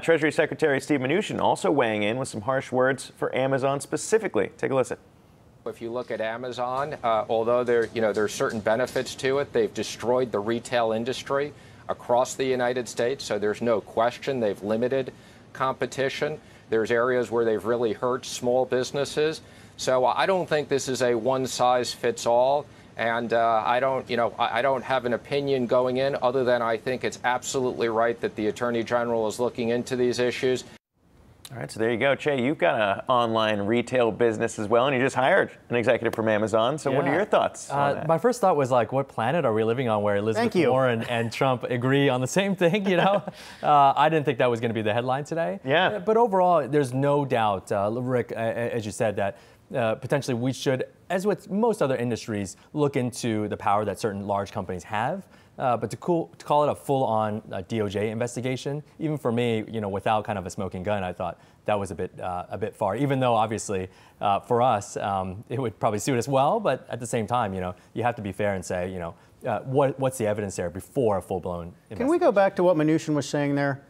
Treasury Secretary Steve Mnuchin also weighing in with some harsh words for Amazon specifically. Take a listen. If you look at Amazon, although there's certain benefits to it, they've destroyed the retail industry across the United States. So there's no question they've limited competition. There's areas where they've really hurt small businesses. So I don't think this is a one-size-fits-all. And I don't have an opinion going in other than I think it's absolutely right that the Attorney General is looking into these issues. All right, so there you go. Che, you've got an online retail business as well, and you just hired an executive from Amazon. So what are your thoughts on that? My first thought was like, what planet are we living on where Elizabeth Warren and Trump agree on the same thing, you know? I didn't think that was going to be the headline today. Yeah. But overall, there's no doubt, Rick, as you said, that potentially we should, as with most other industries, look into the power that certain large companies have. But to call it a full-on DOJ investigation, even for me, without kind of a smoking gun, I thought that was a bit far. Even though obviously for us, it would probably suit us well. But at the same time, you have to be fair and say, what's the evidence there before a full-blown investigation? Can we go back to what Mnuchin was saying there?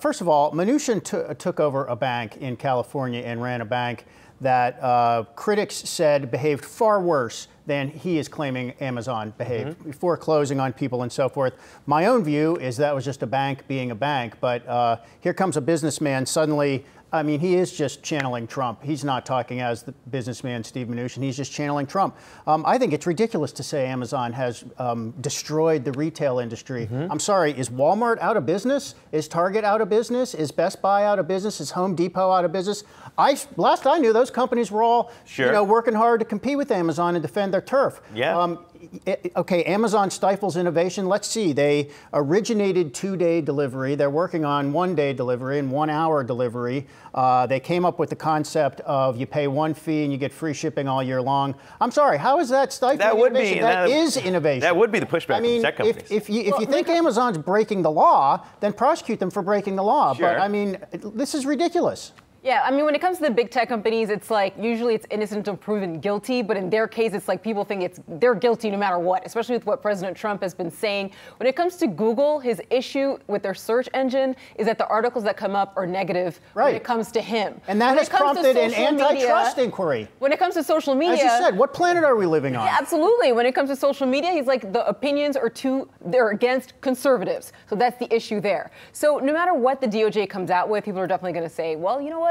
First of all, Mnuchin took over a bank in California and ran a bank that critics said behaved far worse than he is claiming Amazon behaved before closing on people and so forth. My own view is that was just a bank being a bank, but here comes a businessman suddenly. I mean, he is just channeling Trump. He's not talking as the businessman Steve Mnuchin. He's just channeling Trump. I think it's ridiculous to say Amazon has destroyed the retail industry. I'm sorry, is Walmart out of business? Is Target out of business? Is Best Buy out of business? Is Home Depot out of business? Last I knew, those companies were all working hard to compete with Amazon and defend their turf. Yeah. Okay, Amazon stifles innovation. Let's see. They originated 2-day delivery. They're working on 1-day delivery and 1-hour delivery. They came up with the concept of you pay one fee and you get free shipping all year long. I'm sorry, how is that stifling innovation? That is innovation. That would be the pushback from tech companies. If you think Amazon's breaking the law, then prosecute them for breaking the law. Sure. But I mean, this is ridiculous. Yeah, I mean, when it comes to the big tech companies, it's like usually it's innocent until proven guilty. But in their case, it's like people think they're guilty no matter what, especially with what President Trump has been saying. When it comes to Google, his issue with their search engine is that the articles that come up are negative when it comes to him. And that has prompted an antitrust inquiry. When it comes to social media. As you said, what planet are we living on? Yeah, absolutely. When it comes to social media, he's like, the opinions are they're against conservatives. So that's the issue there. So no matter what the DOJ comes out with, people are definitely going to say, well, you know what?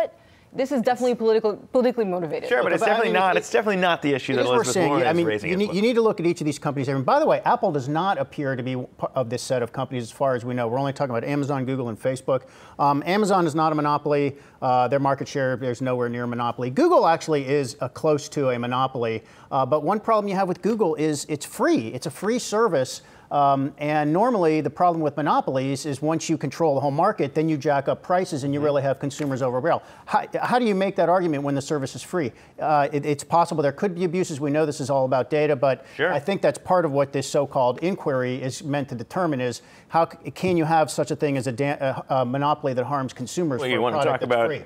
This is definitely politically motivated. Sure, but it's definitely not. It's definitely not the issue that Elizabeth Warren is raising. You need to look at each of these companies. And by the way, Apple does not appear to be part of this set of companies, as far as we know. We're only talking about Amazon, Google, and Facebook. Amazon is not a monopoly. Their market share is nowhere near a monopoly. Google actually is close to a monopoly. But one problem you have with Google is it's free. It's a free service. And normally the problem with monopolies is once you control the whole market, then you jack up prices and you really have consumers over a barrel. How do you make that argument when the service is free? It's possible there could be abuses. We know this is all about data, but I think that's part of what this so-called inquiry is meant to determine is how can you have such a thing as a monopoly that harms consumers for a product that's free?